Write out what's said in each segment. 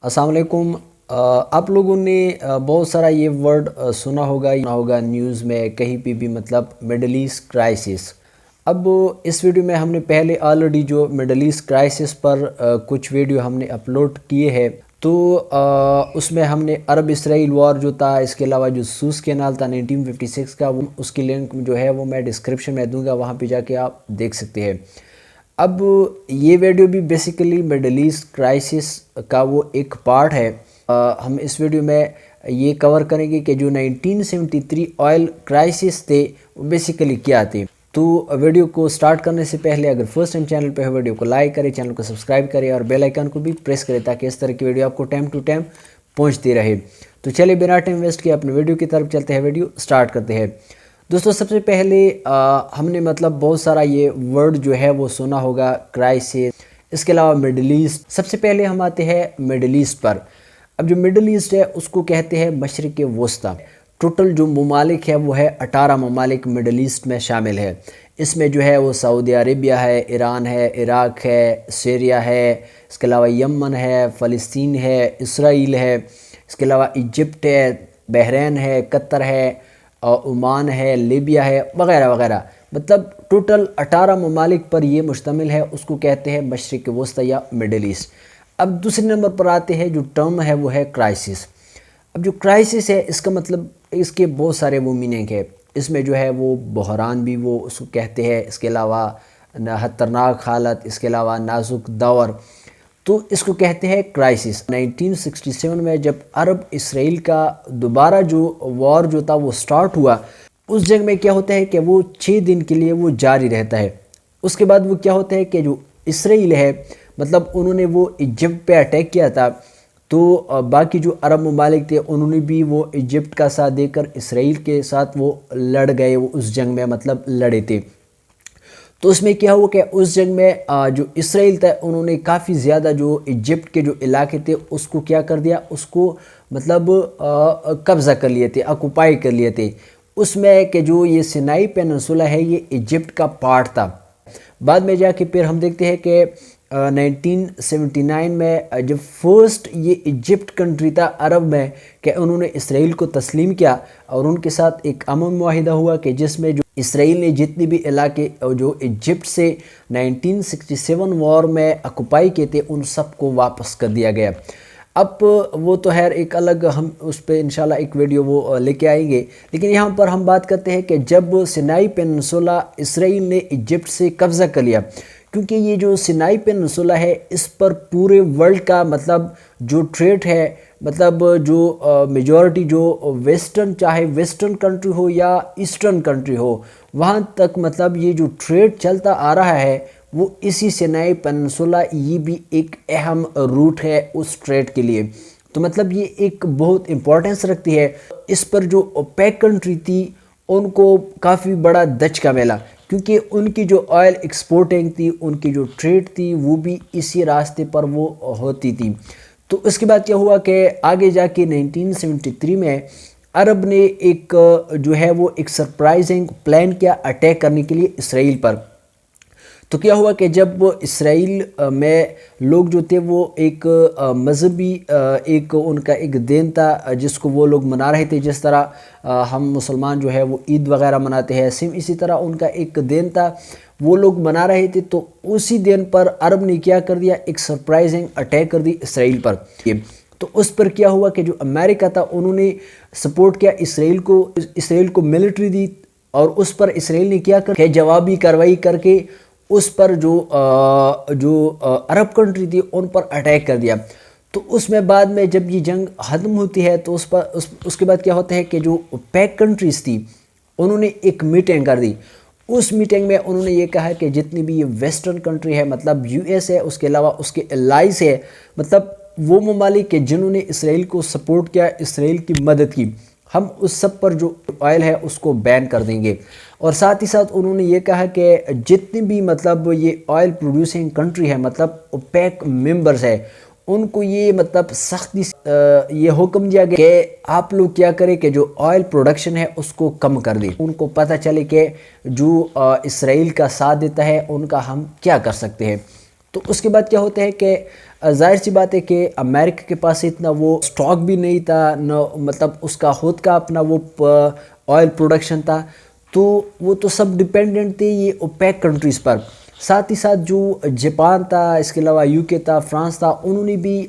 अस्सलाम वालेकुम। आप लोगों ने बहुत सारा ये वर्ड सुना होगा न्यूज़ में कहीं पे भी, मतलब मिडल ईस्ट क्राइसिस। अब इस वीडियो में हमने पहले ऑलरेडी जो मिडल ईस्ट क्राइसिस पर कुछ वीडियो हमने अपलोड किए हैं, तो उसमें हमने अरब इसराइल वॉर जो था, इसके अलावा जो सूस कैनाल था 1956 का, उसकी लिंक जो है वो मैं डिस्क्रिप्शन में दूंगा, वहाँ पे जाके आप देख सकते हैं। अब ये वीडियो भी बेसिकली मिडल ईस्ट क्राइसिस का वो एक पार्ट है। हम इस वीडियो में ये कवर करेंगे कि जो 1973 ऑयल क्राइसिस थे वो बेसिकली क्या थे। तो वीडियो को स्टार्ट करने से पहले अगर फर्स्ट टाइम चैनल पे हो, वीडियो को लाइक करें, चैनल को सब्सक्राइब करें और बेल आइकन को भी प्रेस करें ताकि इस तरह की वीडियो आपको टाइम टू टाइम पहुँचती रहे। तो चलिए बिना टाइम वेस्ट किए अपने वीडियो की तरफ चलते हैं, वीडियो स्टार्ट करते हैं। दोस्तों सबसे पहले हमने मतलब बहुत सारा ये वर्ड जो है वो सुना होगा, क्राइसिस, इसके अलावा मिडल ईस्ट। सबसे पहले हम आते हैं मिडल ईस्ट पर। अब जो मिडल ईस्ट है उसको कहते हैं मशरिक़ वस्ता। टोटल जो ममालिक है वो है 18 ममालिक मिडल ईस्ट में शामिल है। इसमें जो है वो सऊदी अरेबिया है, ईरान है, इराक़ है, सीरिया है, इसके अलावा यमन है, फ़लस्तीन है, इसराइल है, इसके अलावा इजिप्ट है, बहरीन है, कतर है, ओमान है, लीबिया है, वगैरह वगैरह। मतलब टोटल 18 ममालिक पर ये मुश्तमिल है, उसको कहते हैं मशरिक़ वस्ता या मिडल ईस्ट। अब दूसरे नंबर पर आते हैं, जो टर्म है वो है क्राइसिस। अब जो क्राइसिस है इसका मतलब, इसके बहुत सारे वो मीनिंग है। इसमें जो है वो बहरान भी वो उसको कहते हैं, इसके अलावा खतरनाक हालत, इसके अलावा नाजुक दौर, तो इसको कहते हैं क्राइसिस। 1967 में जब अरब इसराइल का दोबारा जो वॉर जो था वो स्टार्ट हुआ, उस जंग में क्या होता है कि वो 6 दिन के लिए वो जारी रहता है। उसके बाद वो क्या होता है कि जो इसराइल है, मतलब उन्होंने वो इजिप्ट पे अटैक किया था, तो बाकी जो अरब ममालिक थे उन्होंने भी वो इजिप्ट का साथ देकर इसराइल के साथ वो लड़ गए, वो उस जंग में मतलब लड़े थे। तो उसमें क्या हुआ कि उस जंग में जो इसराइल था उन्होंने काफ़ी ज़्यादा जो इजिप्ट के जो इलाके थे उसको क्या कर दिया, उसको मतलब कब्ज़ा कर लिए थे, ऑक्युपाई कर लिए थे। उसमें कि जो ये सिनाई पेनिनसुला है ये इजिप्ट का पार्ट था। बाद में जाके फिर हम देखते हैं कि 1979 में जब फर्स्ट ये इजिप्ट कंट्री था अरब में कि उन्होंने इसराइल को तस्लीम किया और उनके साथ एक अमन मुआहिदा हुआ कि जिसमें जो इसराइल ने जितने भी इलाके जो इजिप्ट से 1967 वॉर में ऑक्युपाई किए थे उन सबको वापस कर दिया गया। अब वो तो खैर एक अलग, हम उस पर इंशाल्लाह एक वीडियो वो लेके आएंगे, लेकिन यहाँ पर हम बात करते हैं कि जब सिनाई पेनिनसुला इसराइल ने इजिप्ट से कब्ज़ा कर लिया, क्योंकि ये जो सिनाई पेनिनसुला है इस पर पूरे वर्ल्ड का मतलब जो ट्रेड है, मतलब जो मेजॉरिटी जो वेस्टर्न, चाहे वेस्टर्न कंट्री हो या ईस्टर्न कंट्री हो, वहाँ तक मतलब ये जो ट्रेड चलता आ रहा है वो इसी सिनाई पेनिनसुला, ये भी एक अहम रूट है उस ट्रेड के लिए। तो मतलब ये एक बहुत इम्पोर्टेंस रखती है। इस पर जो ओपेक कंट्री थी उनको काफ़ी बड़ा दचका मिला, क्योंकि उनकी जो ऑयल एक्सपोर्टिंग थी, उनकी जो ट्रेड थी वो भी इसी रास्ते पर वो होती थी। तो उसके बाद क्या हुआ कि आगे जाके 1973 में अरब ने एक जो है वो एक सरप्राइजिंग प्लान किया अटैक करने के लिए इसराइल पर। तो क्या हुआ कि जब इसराइल में लोग जो थे वो एक मजहबी एक उनका एक दिन था जिसको वो लोग मना रहे थे, जिस तरह हम मुसलमान जो है वो ईद वगैरह मनाते हैं, सेम इसी तरह उनका एक दिन था वो लोग मना रहे थे। तो उसी दिन पर अरब ने क्या कर दिया, एक सरप्राइजिंग अटैक कर दी इसराइल पर। तो उस पर क्या हुआ कि जो अमेरिका था उन्होंने सपोर्ट किया इसराइल को मिलिट्री दी, और उस पर इसराइल ने क्या कर जवाबी कार्रवाई करके उस पर जो अरब कंट्री थी उन पर अटैक कर दिया। तो उसमें बाद में जब ये जंग ख़त्म होती है तो उसके बाद क्या होता है कि जो ओपेक कंट्रीज़ थी उन्होंने एक मीटिंग कर दी। उस मीटिंग में उन्होंने ये कहा कि जितनी भी ये वेस्टर्न कंट्री है, मतलब यूएस है, उसके अलावा उसके एलाइज है, मतलब वो ममालिक के जिन्होंने इसराइल को सपोर्ट किया, इसराइल की मदद की, हम उस सब पर जो ऑयल है उसको बैन कर देंगे। और साथ ही साथ उन्होंने ये कहा कि जितनी भी मतलब ये ऑयल प्रोड्यूसिंग कंट्री है, मतलब ओपेक मेंबर्स है, उनको ये मतलब सख्ती से ये हुक्म दिया गया कि आप लोग क्या करें कि जो ऑयल प्रोडक्शन है उसको कम कर दें। उनको पता चले कि जो इसराइल का साथ देता है उनका हम क्या कर सकते हैं। तो उसके बाद क्या होता है कि ظاہر سی بات ہے کہ امریکہ کے پاس اتنا وہ سٹاک بھی نہیں تھا، نہ مطلب اس کا خود کا اپنا وہ آئل پروڈکشن تھا، تو وہ تو سب ڈیپینڈنٹ تھے یہ اوپیک کنٹریز پر۔ ساتھ ہی ساتھ جو جاپان تھا، اس کے علاوہ یو کے تھا، فرانس تھا، انہوں نے بھی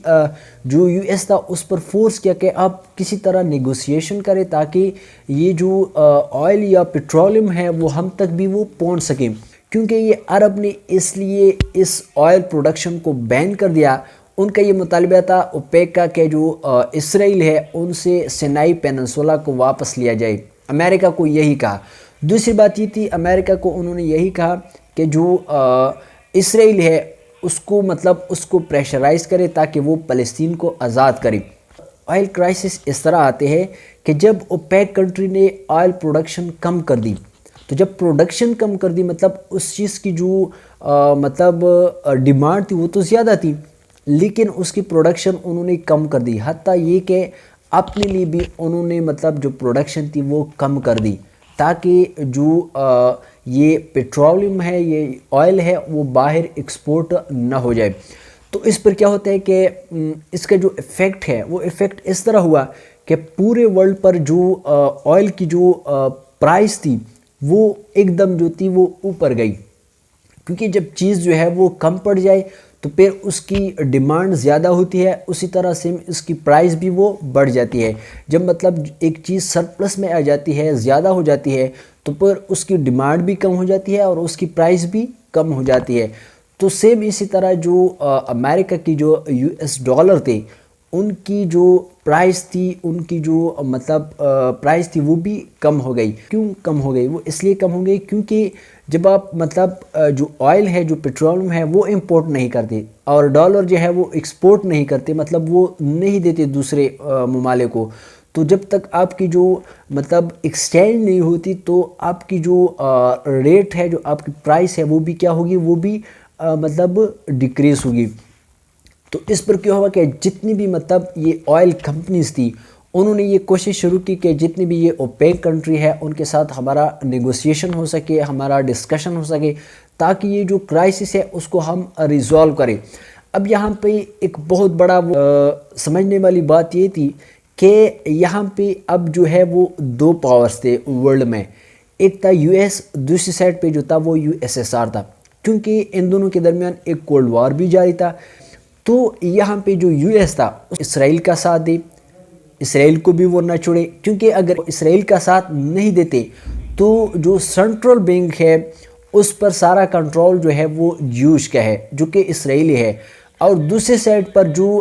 جو یو ایس تھا اس پر فورس کیا کہ آپ کسی طرح نیگوسیشن کریں تاکہ یہ جو آئل یا پیٹرولیم ہے وہ ہم تک بھی وہ پہنچ سکیں، کیونکہ یہ عرب نے اس لیے اس آئل پروڈکشن کو بین کر دیا۔ ان کا یہ مطالبہ تھا اوپیک کا کہ جو اسرائیل ہے ان سے سینائی پیننسولا کو واپس لیا جائے۔ امریکہ کو یہی کہا۔ دوسری بات یہ تھی، امریکہ کو انہوں نے یہی کہا کہ جو اسرائیل ہے اس کو مطلب اس کو پریشرائز کرے تاکہ وہ فلسطین کو آزاد کرے۔ آئل کرائسس اس طرح آتے ہیں کہ جب اوپیک کنٹری نے آئل پروڈکشن کم کر دی، تو جب پروڈکشن کم کر دی مطلب اس چیز کی جو مطلب ڈیمانڈ تھی وہ تو زیادہ تھی، لیکن اس کی پروڈکشن انہوں نے کم کر دی، حتیٰ یہ کہ اپنے لیے بھی انہوں نے مطلب جو پروڈکشن تھی وہ کم کر دی تاکہ جو یہ پیٹرولیم ہے، یہ آئل ہے، وہ باہر ایکسپورٹ نہ ہو جائے۔ تو اس پر کیا ہوتا ہے کہ اس کا جو ایفیکٹ ہے وہ ایفیکٹ اس طرح ہوا کہ پورے ورلڈ پر جو آئل کی جو پرائس تھی وہ ایک دم جو تھی وہ اوپر گئی، کیونکہ جب چیز جو ہے وہ کم پڑ جائے تو پھر اس کی ڈیمانڈ زیادہ ہوتی ہے، اسی طرح سے اس کی پرائس بھی وہ بڑھ جاتی ہے۔ جب مطلب ایک چیز سرپلس میں آ جاتی ہے، زیادہ ہو جاتی ہے، تو پھر اس کی ڈیمانڈ بھی کم ہو جاتی ہے اور اس کی پرائس بھی کم ہو جاتی ہے۔ تو سیم اسی طرح جو امریکہ کی جو یو ایس ڈالر تھے ان کی جو پرائس تھی، ان کی جو مطلب پرائس تھی وہ بھی کم ہو گئی۔ کیوں کم ہو گئی؟ وہ اس لیے کم ہو گئی کیونکہ جب آپ مطلب جو آئل ہے، جو پیٹرولیم ہے وہ امپورٹ نہیں کرتے اور ڈالر جو ہے وہ ایکسپورٹ نہیں کرتے، مطلب وہ نہیں دیتے دوسرے ممالک کو، تو جب تک آپ کی جو مطلب ایکسچینج نہیں ہوتی تو آپ کی جو ریٹ ہے، جو آپ کی پرائس ہے وہ بھی کیا ہوگی؟ وہ بھی مطلب ڈیکریز ہوگی۔ تو اس پر کیا ہوا کہ جتنی بھی مطلب یہ آئل کمپنیز تھی انہوں نے یہ کوشش شروع کی کہ جتنی بھی یہ اوپیک کنٹری ہے ان کے ساتھ ہمارا نیگوسیشن ہو سکے، ہمارا ڈسکشن ہو سکے تاکہ یہ جو کرائسس ہے اس کو ہم ریزالو کریں۔ اب یہاں پہ ایک بہت بڑا سمجھنے والی بات یہ تھی کہ یہاں پہ اب جو ہے وہ دو پاورز تھے ورلڈ میں، ایک تھا یو ایس، دوسری سائڈ پہ جو تھا وہ یو ایس ایس آر تھا، کیونکہ ان دونوں کے درمیان ایک کولڈ وار بھی جاری تھا۔ تو یہاں پہ جو یو ایس تھا اسرائیل کا ساتھ دے، اسرائیل کو بھی وہ نہ چھوڑے، کیونکہ اگر اسرائیل کا ساتھ نہیں دیتے تو جو سینٹرل بینک ہے اس پر سارا کنٹرول جو ہے وہ جیوش کا ہے جو کہ اسرائیلی ہے، اور دوسرے سائڈ پر جو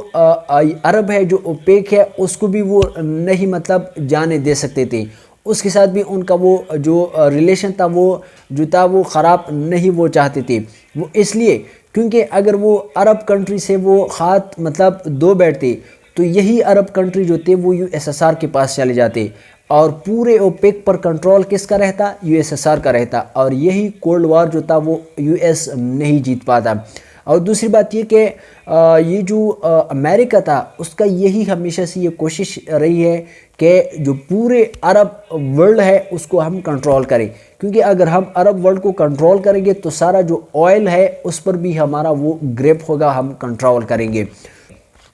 عرب ہے، جو اوپیک ہے، اس کو بھی وہ نہیں مطلب جانے دے سکتے تھے، اس کے ساتھ بھی ان کا وہ جو ریلیشن تھا وہ جو تھا وہ خراب نہیں وہ چاہتے تھے۔ وہ اس لیے کیونکہ اگر وہ عرب کنٹری سے وہ ہاتھ مطلب دو بیٹھتے تو یہی عرب کنٹری جو تھے وہ یو ایس ایس آر کے پاس چلے جاتے اور پورے اوپیک پر کنٹرول کس کا رہتا؟ یو ایس ایس آر کا رہتا، اور یہی کولڈ وار جو تھا وہ یو ایس نہیں جیت پاتا۔ اور دوسری بات یہ کہ یہ جو امریکہ تھا اس کا یہی ہمیشہ سے یہ کوشش رہی ہے کہ جو پورے عرب ورلڈ ہے اس کو ہم کنٹرول کریں، کیونکہ اگر ہم عرب ورلڈ کو کنٹرول کریں گے تو سارا جو آئل ہے اس پر بھی ہمارا وہ گریپ ہوگا، ہم کنٹرول کریں گے۔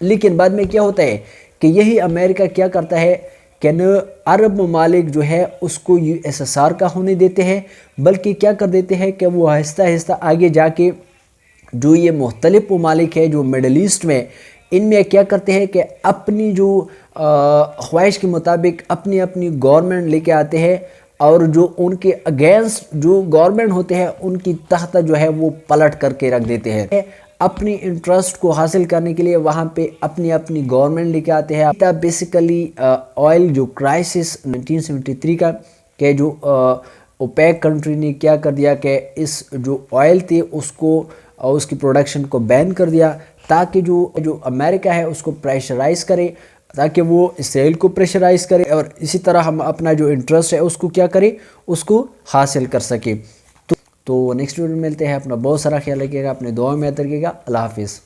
لیکن بعد میں کیا ہوتا ہے کہ یہی امریکہ کیا کرتا ہے کہ نہ عرب ممالک جو ہے اس کو یو ایس ایس آر کا ہونے دیتے ہیں، بلکہ کیا کر دیتے ہیں کہ وہ آہستہ آہستہ آگے جا کے جو یہ مختلف ممالک ہے جو مڈل ایسٹ میں، ان میں کیا کرتے ہیں کہ اپنی جو خواہش کے مطابق اپنی اپنی گورنمنٹ لے کے آتے ہیں، اور جو ان کے اگینسٹ جو گورنمنٹ ہوتے ہیں ان کی تحت جو ہے وہ پلٹ کر کے رکھ دیتے ہیں، اپنی انٹرسٹ کو حاصل کرنے کے لیے وہاں پہ اپنی اپنی گورنمنٹ لے کے آتے ہیں۔ بیسیکلی آئل جو کرائسس 1973 کا کہ جو اوپیک کنٹری نے کیا کر دیا کہ اس جو آئل تھے اس کو اور اس کی پروڈکشن کو بین کر دیا تاکہ جو امریکہ ہے اس کو پریشرائز کرے، تاکہ وہ اسرائیل کو پریشرائز کرے، اور اسی طرح ہم اپنا جو انٹرسٹ ہے اس کو کیا کرے، اس کو حاصل کر سکے۔ تو نیکسٹ ویڈیو میں ملتے ہیں، اپنا بہت سارا خیال رکھیے گا، اپنے دعاؤں میں یاد رکھیے گا۔ اللہ حافظ۔